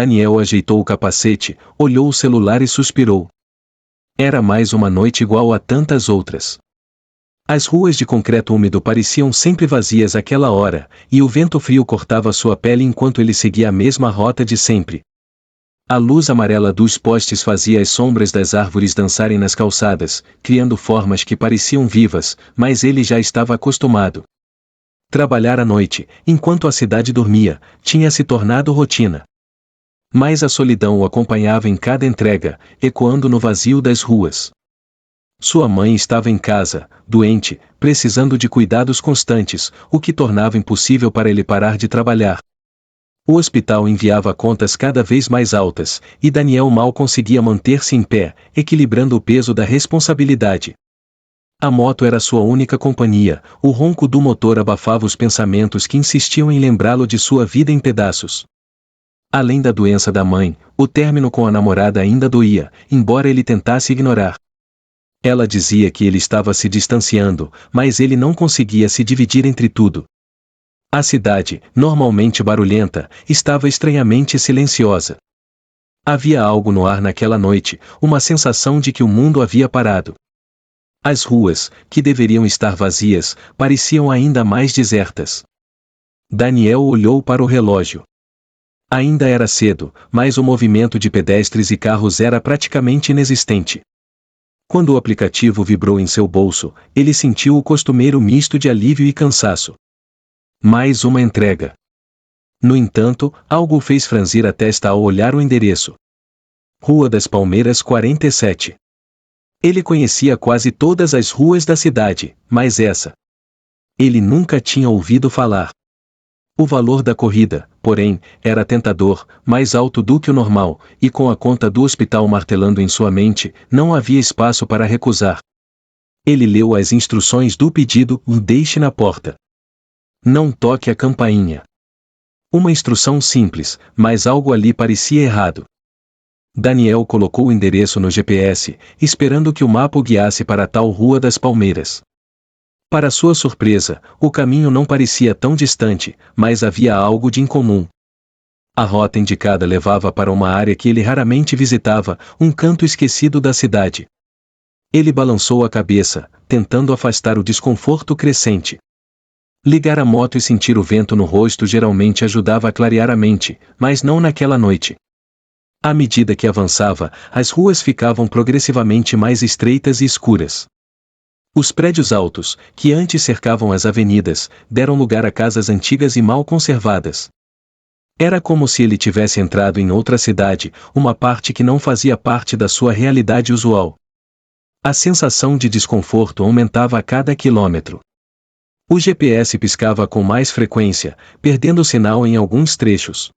Daniel ajeitou o capacete, olhou o celular e suspirou. Era mais uma noite igual a tantas outras. As ruas de concreto úmido pareciam sempre vazias àquela hora, e o vento frio cortava sua pele enquanto ele seguia a mesma rota de sempre. A luz amarela dos postes fazia as sombras das árvores dançarem nas calçadas, criando formas que pareciam vivas, mas ele já estava acostumado. Trabalhar à noite, enquanto a cidade dormia, tinha se tornado rotina. Mas a solidão o acompanhava em cada entrega, ecoando no vazio das ruas. Sua mãe estava em casa, doente, precisando de cuidados constantes, o que tornava impossível para ele parar de trabalhar. O hospital enviava contas cada vez mais altas, e Daniel mal conseguia manter-se em pé, equilibrando o peso da responsabilidade. A moto era sua única companhia, o ronco do motor abafava os pensamentos que insistiam em lembrá-lo de sua vida em pedaços. Além da doença da mãe, o término com a namorada ainda doía, embora ele tentasse ignorar. Ela dizia que ele estava se distanciando, mas ele não conseguia se dividir entre tudo. A cidade, normalmente barulhenta, estava estranhamente silenciosa. Havia algo no ar naquela noite, uma sensação de que o mundo havia parado. As ruas, que deveriam estar vazias, pareciam ainda mais desertas. Daniel olhou para o relógio. Ainda era cedo, mas o movimento de pedestres e carros era praticamente inexistente. Quando o aplicativo vibrou em seu bolso, ele sentiu o costumeiro misto de alívio e cansaço. Mais uma entrega. No entanto, algo o fez franzir a testa ao olhar o endereço. Rua das Palmeiras 47. Ele conhecia quase todas as ruas da cidade, mas essa. Ele nunca tinha ouvido falar. O valor da corrida, porém, era tentador, mais alto do que o normal, e com a conta do hospital martelando em sua mente, não havia espaço para recusar. Ele leu as instruções do pedido: deixe na porta. Não toque a campainha. Uma instrução simples, mas algo ali parecia errado. Daniel colocou o endereço no GPS, esperando que o mapa o guiasse para a tal Rua das Palmeiras. Para sua surpresa, o caminho não parecia tão distante, mas havia algo de incomum. A rota indicada levava para uma área que ele raramente visitava, um canto esquecido da cidade. Ele balançou a cabeça, tentando afastar o desconforto crescente. Ligar a moto e sentir o vento no rosto geralmente ajudava a clarear a mente, mas não naquela noite. À medida que avançava, as ruas ficavam progressivamente mais estreitas e escuras. Os prédios altos, que antes cercavam as avenidas, deram lugar a casas antigas e mal conservadas. Era como se ele tivesse entrado em outra cidade, uma parte que não fazia parte da sua realidade usual. A sensação de desconforto aumentava a cada quilômetro. O GPS piscava com mais frequência, perdendo o sinal em alguns trechos.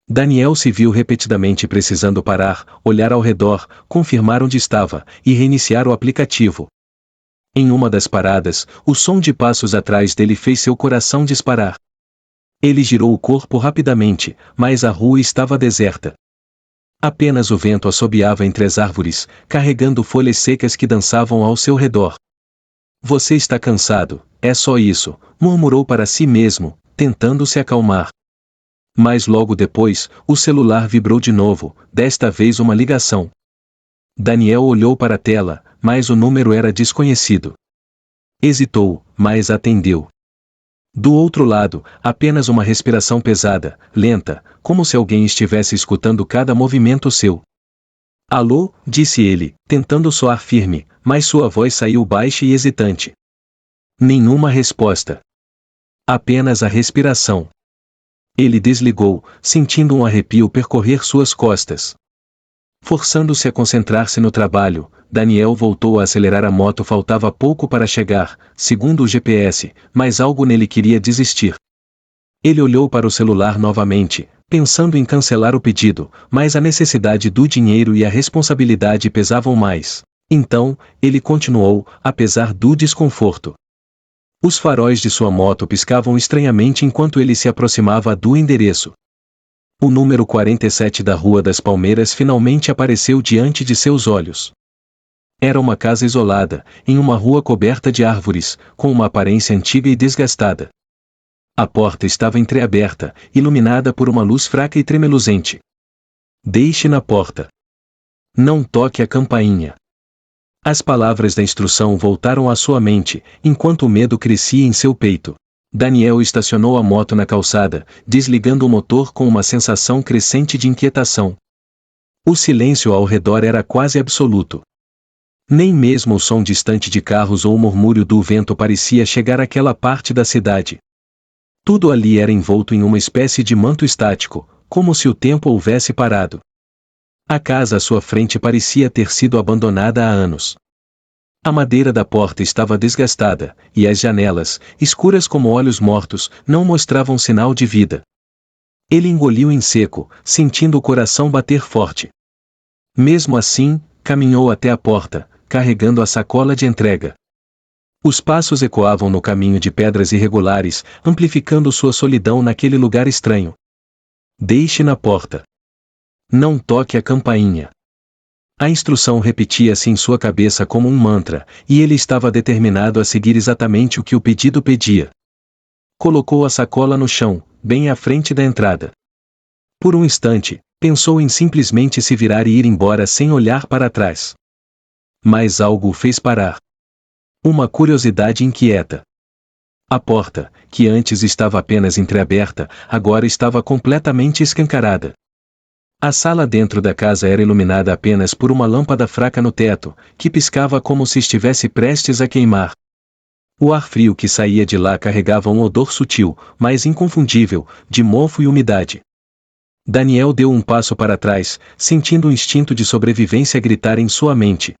Daniel se viu repetidamente precisando parar, olhar ao redor, confirmar onde estava, e reiniciar o aplicativo. Em uma das paradas, o som de passos atrás dele fez seu coração disparar. Ele girou o corpo rapidamente, mas a rua estava deserta. Apenas o vento assobiava entre as árvores, carregando folhas secas que dançavam ao seu redor. Você está cansado, é só isso, murmurou para si mesmo, tentando se acalmar. Mas logo depois, o celular vibrou de novo, desta vez uma ligação. Daniel olhou para a tela, mas o número era desconhecido. Hesitou, mas atendeu. Do outro lado, apenas uma respiração pesada, lenta, como se alguém estivesse escutando cada movimento seu. Alô, disse ele, tentando soar firme, mas sua voz saiu baixa e hesitante. Nenhuma resposta. Apenas a respiração. Ele desligou, sentindo um arrepio percorrer suas costas. Forçando-se a concentrar-se no trabalho, Daniel voltou a acelerar a moto. Faltava pouco para chegar, segundo o GPS, mas algo nele queria desistir. Ele olhou para o celular novamente, pensando em cancelar o pedido, mas a necessidade do dinheiro e a responsabilidade pesavam mais. Então, ele continuou, apesar do desconforto. Os faróis de sua moto piscavam estranhamente enquanto ele se aproximava do endereço. O número 47 da Rua das Palmeiras finalmente apareceu diante de seus olhos. Era uma casa isolada, em uma rua coberta de árvores, com uma aparência antiga e desgastada. A porta estava entreaberta, iluminada por uma luz fraca e tremeluzente. Deixe na porta. Não toque a campainha. As palavras da instrução voltaram à sua mente, enquanto o medo crescia em seu peito. Daniel estacionou a moto na calçada, desligando o motor com uma sensação crescente de inquietação. O silêncio ao redor era quase absoluto. Nem mesmo o som distante de carros ou o murmúrio do vento parecia chegar àquela parte da cidade. Tudo ali era envolto em uma espécie de manto estático, como se o tempo houvesse parado. A casa à sua frente parecia ter sido abandonada há anos. A madeira da porta estava desgastada, e as janelas, escuras como olhos mortos, não mostravam sinal de vida. Ele engoliu em seco, sentindo o coração bater forte. Mesmo assim, caminhou até a porta, carregando a sacola de entrega. Os passos ecoavam no caminho de pedras irregulares, amplificando sua solidão naquele lugar estranho. Deixe na porta. Não toque a campainha. A instrução repetia-se em sua cabeça como um mantra, e ele estava determinado a seguir exatamente o que o pedido pedia. Colocou a sacola no chão, bem à frente da entrada. Por um instante, pensou em simplesmente se virar e ir embora sem olhar para trás. Mas algo o fez parar. Uma curiosidade inquieta. A porta, que antes estava apenas entreaberta, agora estava completamente escancarada. A sala dentro da casa era iluminada apenas por uma lâmpada fraca no teto, que piscava como se estivesse prestes a queimar. O ar frio que saía de lá carregava um odor sutil, mas inconfundível, de mofo e umidade. Daniel deu um passo para trás, sentindo o instinto de sobrevivência gritar em sua mente.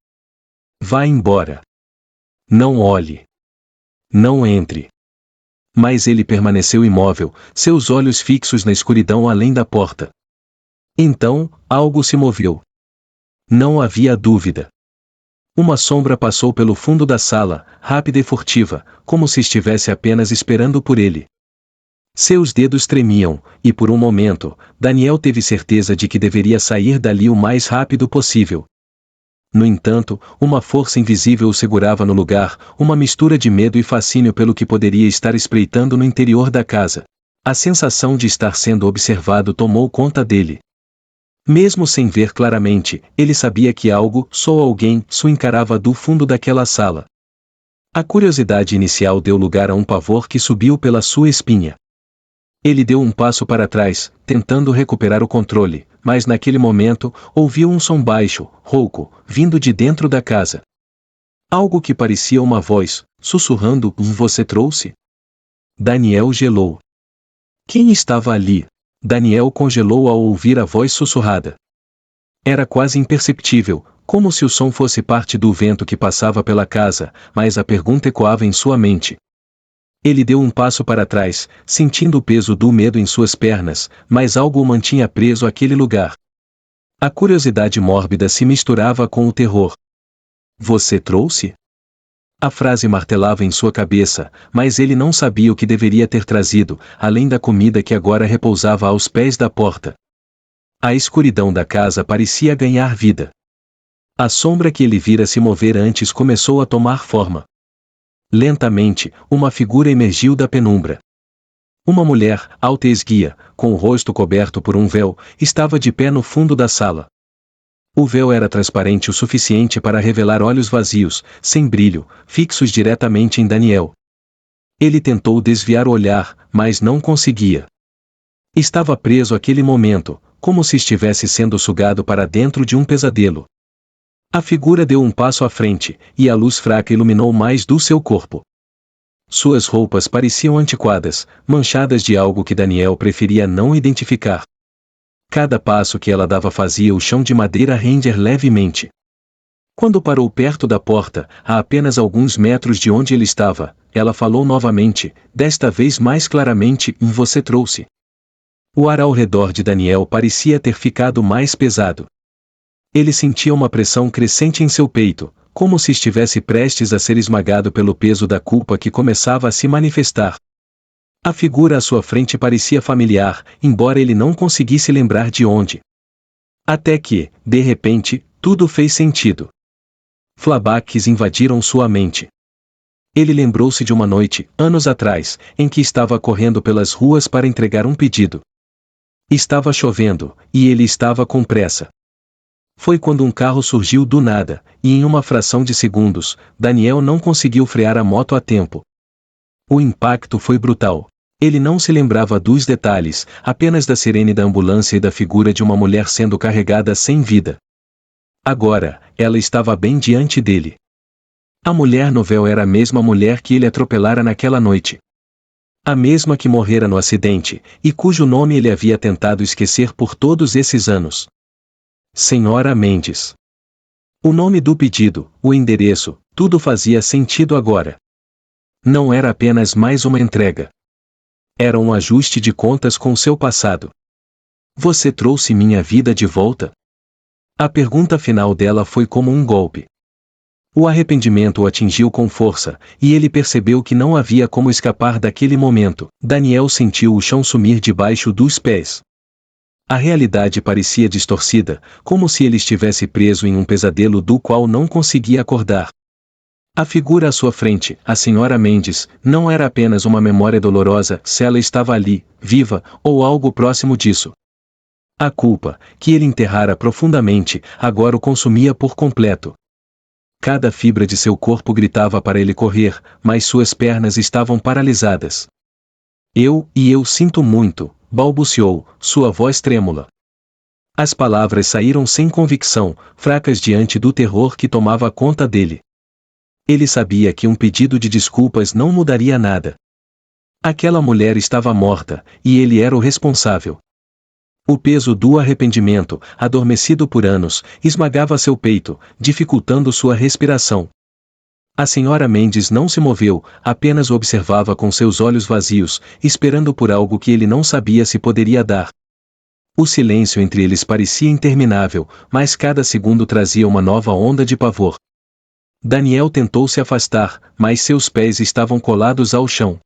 Vá embora. Não olhe. Não entre. Mas ele permaneceu imóvel, seus olhos fixos na escuridão além da porta. Então, algo se moveu. Não havia dúvida. Uma sombra passou pelo fundo da sala, rápida e furtiva, como se estivesse apenas esperando por ele. Seus dedos tremiam, e por um momento, Daniel teve certeza de que deveria sair dali o mais rápido possível. No entanto, uma força invisível o segurava no lugar, uma mistura de medo e fascínio pelo que poderia estar espreitando no interior da casa. A sensação de estar sendo observado tomou conta dele. Mesmo sem ver claramente, ele sabia que algo, ou alguém, o encarava do fundo daquela sala. A curiosidade inicial deu lugar a um pavor que subiu pela sua espinha. Ele deu um passo para trás, tentando recuperar o controle, mas naquele momento, ouviu um som baixo, rouco, vindo de dentro da casa. Algo que parecia uma voz, sussurrando: "Você trouxe?" Daniel gelou. Quem estava ali? Daniel congelou ao ouvir a voz sussurrada. Era quase imperceptível, como se o som fosse parte do vento que passava pela casa, mas a pergunta ecoava em sua mente. Ele deu um passo para trás, sentindo o peso do medo em suas pernas, mas algo o mantinha preso àquele lugar. A curiosidade mórbida se misturava com o terror. Você trouxe? A frase martelava em sua cabeça, mas ele não sabia o que deveria ter trazido, além da comida que agora repousava aos pés da porta. A escuridão da casa parecia ganhar vida. A sombra que ele vira se mover antes começou a tomar forma. Lentamente, uma figura emergiu da penumbra. Uma mulher, alta e esguia, com o rosto coberto por um véu, estava de pé no fundo da sala. O véu era transparente o suficiente para revelar olhos vazios, sem brilho, fixos diretamente em Daniel. Ele tentou desviar o olhar, mas não conseguia. Estava preso àquele momento, como se estivesse sendo sugado para dentro de um pesadelo. A figura deu um passo à frente, e a luz fraca iluminou mais do seu corpo. Suas roupas pareciam antiquadas, manchadas de algo que Daniel preferia não identificar. Cada passo que ela dava fazia o chão de madeira render levemente. Quando parou perto da porta, a apenas alguns metros de onde ele estava, ela falou novamente, desta vez mais claramente: "Você trouxe." O ar ao redor de Daniel parecia ter ficado mais pesado. Ele sentia uma pressão crescente em seu peito, como se estivesse prestes a ser esmagado pelo peso da culpa que começava a se manifestar. A figura à sua frente parecia familiar, embora ele não conseguisse lembrar de onde. Até que, de repente, tudo fez sentido. Flashbacks invadiram sua mente. Ele lembrou-se de uma noite, anos atrás, em que estava correndo pelas ruas para entregar um pedido. Estava chovendo, e ele estava com pressa. Foi quando um carro surgiu do nada, e em uma fração de segundos, Daniel não conseguiu frear a moto a tempo. O impacto foi brutal. Ele não se lembrava dos detalhes, apenas da sirene da ambulância e da figura de uma mulher sendo carregada sem vida. Agora, ela estava bem diante dele. A mulher no véu era a mesma mulher que ele atropelara naquela noite. A mesma que morrera no acidente, e cujo nome ele havia tentado esquecer por todos esses anos. Senhora Mendes. O nome do pedido, o endereço, tudo fazia sentido agora. Não era apenas mais uma entrega. Era um ajuste de contas com seu passado. Você trouxe minha vida de volta? A pergunta final dela foi como um golpe. O arrependimento o atingiu com força, e ele percebeu que não havia como escapar daquele momento. Daniel sentiu o chão sumir debaixo dos pés. A realidade parecia distorcida, como se ele estivesse preso em um pesadelo do qual não conseguia acordar. A figura à sua frente, a senhora Mendes, não era apenas uma memória dolorosa se ela estava ali, viva, ou algo próximo disso. A culpa, que ele enterrara profundamente, agora o consumia por completo. Cada fibra de seu corpo gritava para ele correr, mas suas pernas estavam paralisadas. Eu sinto muito, balbuciou, sua voz trêmula. As palavras saíram sem convicção, fracas diante do terror que tomava conta dele. Ele sabia que um pedido de desculpas não mudaria nada. Aquela mulher estava morta, e ele era o responsável. O peso do arrependimento, adormecido por anos, esmagava seu peito, dificultando sua respiração. A senhora Mendes não se moveu, apenas o observava com seus olhos vazios, esperando por algo que ele não sabia se poderia dar. O silêncio entre eles parecia interminável, mas cada segundo trazia uma nova onda de pavor. Daniel tentou se afastar, mas seus pés estavam colados ao chão.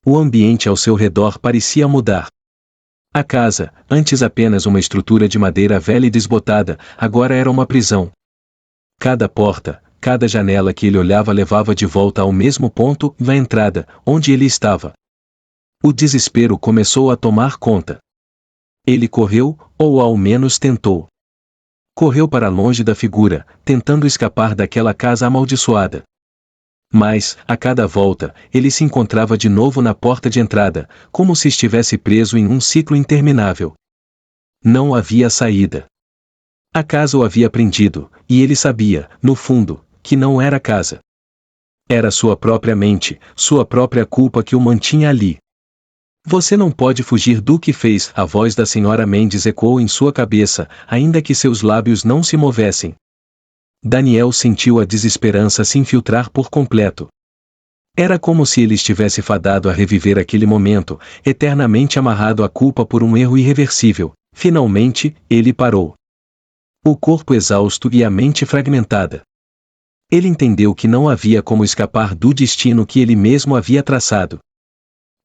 O ambiente ao seu redor parecia mudar. A casa, antes apenas uma estrutura de madeira velha e desbotada, agora era uma prisão. Cada porta, cada janela que ele olhava levava de volta ao mesmo ponto, na entrada, onde ele estava. O desespero começou a tomar conta. Ele correu, ou ao menos tentou. Correu para longe da figura, tentando escapar daquela casa amaldiçoada. Mas, a cada volta, ele se encontrava de novo na porta de entrada, como se estivesse preso em um ciclo interminável. Não havia saída. A casa o havia prendido, e ele sabia, no fundo, que não era casa. Era sua própria mente, sua própria culpa que o mantinha ali. Você não pode fugir do que fez, a voz da senhora Mendes ecoou em sua cabeça, ainda que seus lábios não se movessem. Daniel sentiu a desesperança se infiltrar por completo. Era como se ele estivesse fadado a reviver aquele momento, eternamente amarrado à culpa por um erro irreversível. Finalmente, ele parou. O corpo exausto e a mente fragmentada. Ele entendeu que não havia como escapar do destino que ele mesmo havia traçado.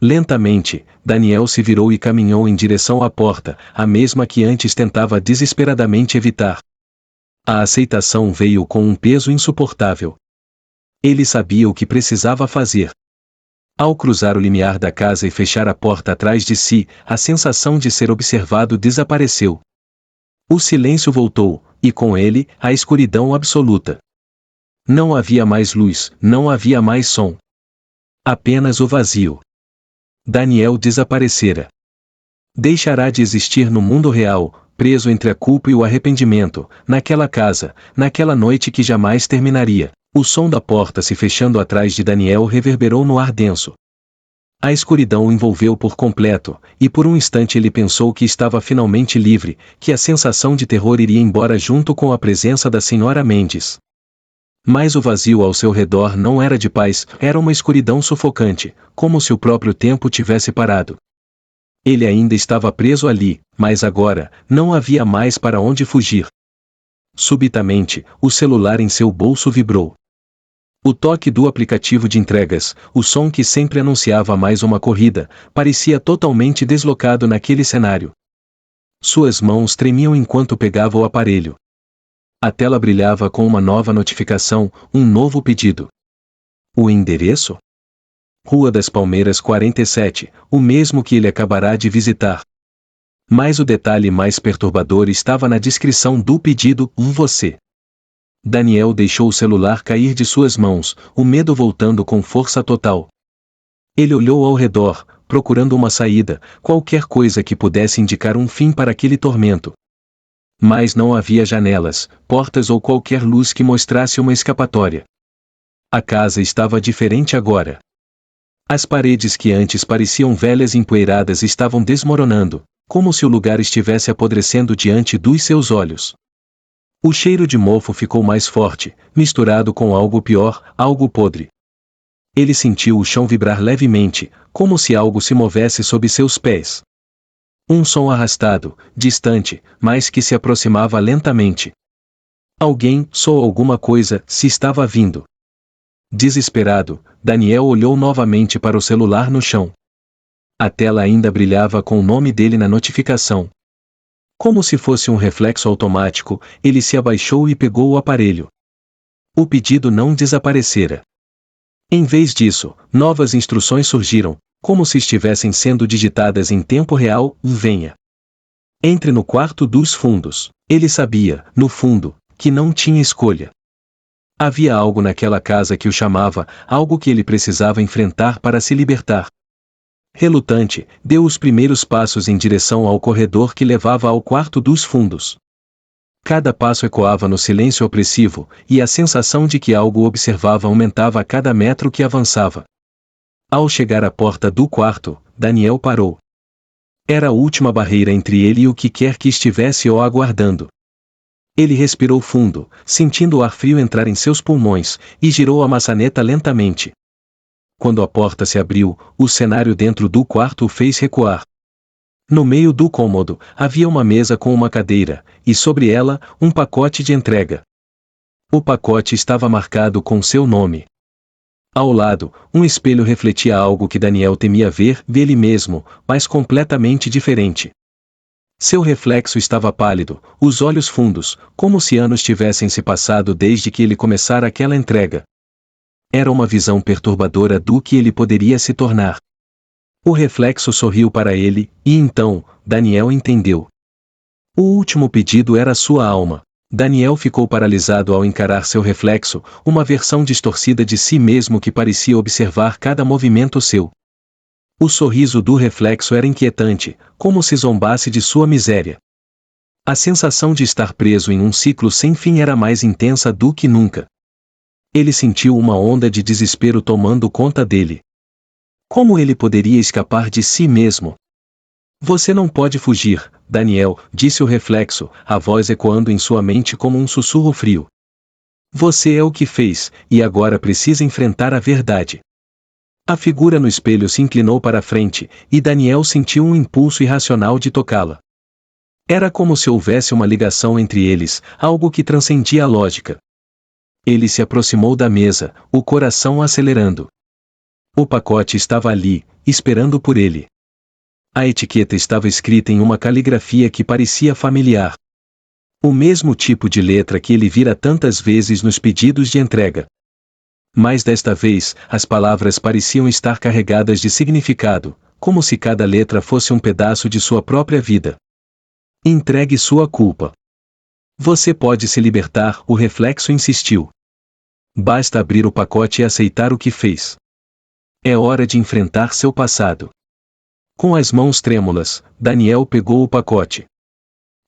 Lentamente, Daniel se virou e caminhou em direção à porta, a mesma que antes tentava desesperadamente evitar. A aceitação veio com um peso insuportável. Ele sabia o que precisava fazer. Ao cruzar o limiar da casa e fechar a porta atrás de si, a sensação de ser observado desapareceu. O silêncio voltou, e com ele, a escuridão absoluta. Não havia mais luz, não havia mais som. Apenas o vazio. Daniel desaparecera. Deixará de existir no mundo real, preso entre a culpa e o arrependimento, naquela casa, naquela noite que jamais terminaria. O som da porta se fechando atrás de Daniel reverberou no ar denso. A escuridão o envolveu por completo, e por um instante ele pensou que estava finalmente livre, que a sensação de terror iria embora junto com a presença da senhora Mendes. Mas o vazio ao seu redor não era de paz, era uma escuridão sufocante, como se o próprio tempo tivesse parado. Ele ainda estava preso ali, mas agora, não havia mais para onde fugir. Subitamente, o celular em seu bolso vibrou. O toque do aplicativo de entregas, o som que sempre anunciava mais uma corrida, parecia totalmente deslocado naquele cenário. Suas mãos tremiam enquanto pegava o aparelho. A tela brilhava com uma nova notificação, um novo pedido. O endereço? Rua das Palmeiras 47, o mesmo que ele acabará de visitar. Mas o detalhe mais perturbador estava na descrição do pedido, você. Daniel deixou o celular cair de suas mãos, o medo voltando com força total. Ele olhou ao redor, procurando uma saída, qualquer coisa que pudesse indicar um fim para aquele tormento. Mas não havia janelas, portas ou qualquer luz que mostrasse uma escapatória. A casa estava diferente agora. As paredes que antes pareciam velhas e empoeiradas estavam desmoronando, como se o lugar estivesse apodrecendo diante dos seus olhos. O cheiro de mofo ficou mais forte, misturado com algo pior, algo podre. Ele sentiu o chão vibrar levemente, como se algo se movesse sob seus pés. Um som arrastado, distante, mas que se aproximava lentamente. Alguém, ou alguma coisa, se estava vindo. Desesperado, Daniel olhou novamente para o celular no chão. A tela ainda brilhava com o nome dele na notificação. Como se fosse um reflexo automático, ele se abaixou e pegou o aparelho. O pedido não desaparecera. Em vez disso, novas instruções surgiram, como se estivessem sendo digitadas em tempo real, venha. Entre no quarto dos fundos. Ele sabia, no fundo, que não tinha escolha. Havia algo naquela casa que o chamava, algo que ele precisava enfrentar para se libertar. Relutante, deu os primeiros passos em direção ao corredor que levava ao quarto dos fundos. Cada passo ecoava no silêncio opressivo, e a sensação de que algo observava aumentava a cada metro que avançava. Ao chegar à porta do quarto, Daniel parou. Era a última barreira entre ele e o que quer que estivesse o aguardando. Ele respirou fundo, sentindo o ar frio entrar em seus pulmões, e girou a maçaneta lentamente. Quando a porta se abriu, o cenário dentro do quarto o fez recuar. No meio do cômodo, havia uma mesa com uma cadeira, e sobre ela, um pacote de entrega. O pacote estava marcado com seu nome. Ao lado, um espelho refletia algo que Daniel temia ver dele mesmo, mas completamente diferente. Seu reflexo estava pálido, os olhos fundos, como se anos tivessem se passado desde que ele começara aquela entrega. Era uma visão perturbadora do que ele poderia se tornar. O reflexo sorriu para ele, e então, Daniel entendeu. O último pedido era sua alma. Daniel ficou paralisado ao encarar seu reflexo, uma versão distorcida de si mesmo que parecia observar cada movimento seu. O sorriso do reflexo era inquietante, como se zombasse de sua miséria. A sensação de estar preso em um ciclo sem fim era mais intensa do que nunca. Ele sentiu uma onda de desespero tomando conta dele. Como ele poderia escapar de si mesmo? Você não pode fugir, Daniel, disse o reflexo, a voz ecoando em sua mente como um sussurro frio. Você é o que fez, e agora precisa enfrentar a verdade. A figura no espelho se inclinou para a frente, e Daniel sentiu um impulso irracional de tocá-la. Era como se houvesse uma ligação entre eles, algo que transcendia a lógica. Ele se aproximou da mesa, o coração acelerando. O pacote estava ali, esperando por ele. A etiqueta estava escrita em uma caligrafia que parecia familiar. O mesmo tipo de letra que ele vira tantas vezes nos pedidos de entrega. Mas desta vez, as palavras pareciam estar carregadas de significado, como se cada letra fosse um pedaço de sua própria vida. Entregue sua culpa. Você pode se libertar, o reflexo insistiu. Basta abrir o pacote e aceitar o que fez. É hora de enfrentar seu passado. Com as mãos trêmulas, Daniel pegou o pacote.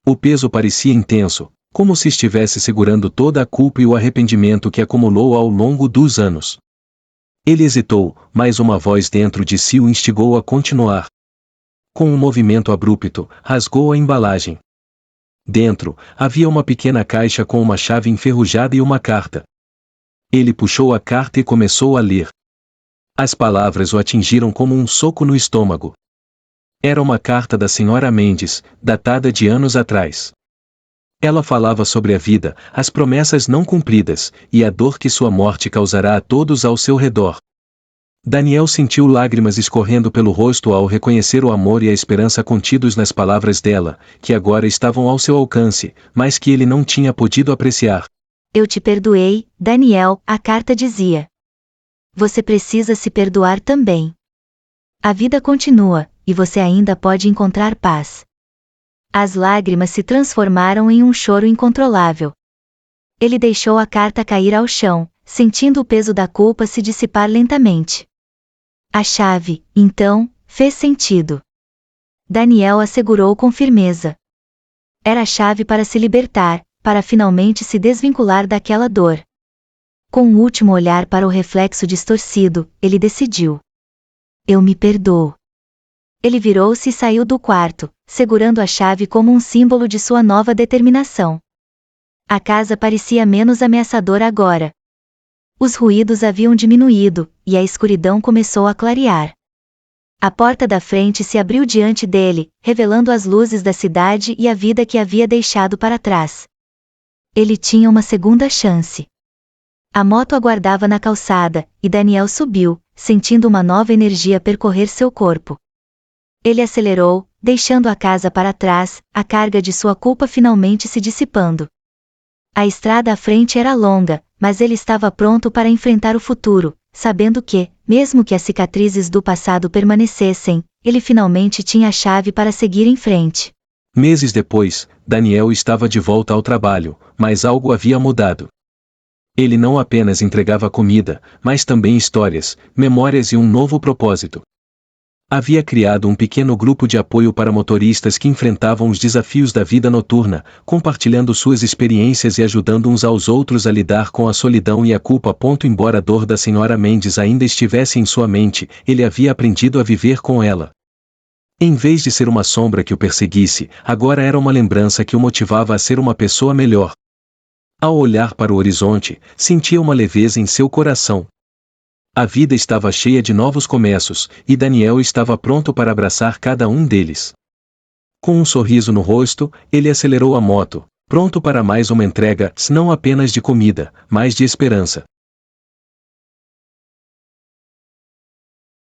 O peso parecia intenso, como se estivesse segurando toda a culpa e o arrependimento que acumulou ao longo dos anos. Ele hesitou, mas uma voz dentro de si o instigou a continuar. Com um movimento abrupto, rasgou a embalagem. Dentro, havia uma pequena caixa com uma chave enferrujada e uma carta. Ele puxou a carta e começou a ler. As palavras o atingiram como um soco no estômago. Era uma carta da Sra. Mendes, datada de anos atrás. Ela falava sobre a vida, as promessas não cumpridas, e a dor que sua morte causará a todos ao seu redor. Daniel sentiu lágrimas escorrendo pelo rosto ao reconhecer o amor e a esperança contidos nas palavras dela, que agora estavam ao seu alcance, mas que ele não tinha podido apreciar. Eu te perdoei, Daniel, a carta dizia. Você precisa se perdoar também. A vida continua, e você ainda pode encontrar paz. As lágrimas se transformaram em um choro incontrolável. Ele deixou a carta cair ao chão, sentindo o peso da culpa se dissipar lentamente. A chave, então, fez sentido. Daniel assegurou com firmeza. Era a chave para se libertar, para finalmente se desvincular daquela dor. Com um último olhar para o reflexo distorcido, ele decidiu. Eu me perdoo. Ele virou-se e saiu do quarto, segurando a chave como um símbolo de sua nova determinação. A casa parecia menos ameaçadora agora. Os ruídos haviam diminuído, e a escuridão começou a clarear. A porta da frente se abriu diante dele, revelando as luzes da cidade e a vida que havia deixado para trás. Ele tinha uma segunda chance. A moto aguardava na calçada, e Daniel subiu, sentindo uma nova energia percorrer seu corpo. Ele acelerou, deixando a casa para trás, a carga de sua culpa finalmente se dissipando. A estrada à frente era longa, mas ele estava pronto para enfrentar o futuro, sabendo que, mesmo que as cicatrizes do passado permanecessem, ele finalmente tinha a chave para seguir em frente. Meses depois, Daniel estava de volta ao trabalho, mas algo havia mudado. Ele não apenas entregava comida, mas também histórias, memórias e um novo propósito. Havia criado um pequeno grupo de apoio para motoristas que enfrentavam os desafios da vida noturna, compartilhando suas experiências e ajudando uns aos outros a lidar com a solidão e a culpa. Embora a dor da Sra. Mendes ainda estivesse em sua mente, ele havia aprendido a viver com ela. Em vez de ser uma sombra que o perseguisse, agora era uma lembrança que o motivava a ser uma pessoa melhor. Ao olhar para o horizonte, sentia uma leveza em seu coração. A vida estava cheia de novos começos, e Daniel estava pronto para abraçar cada um deles. Com um sorriso no rosto, ele acelerou a moto, pronto para mais uma entrega, não apenas de comida, mas de esperança.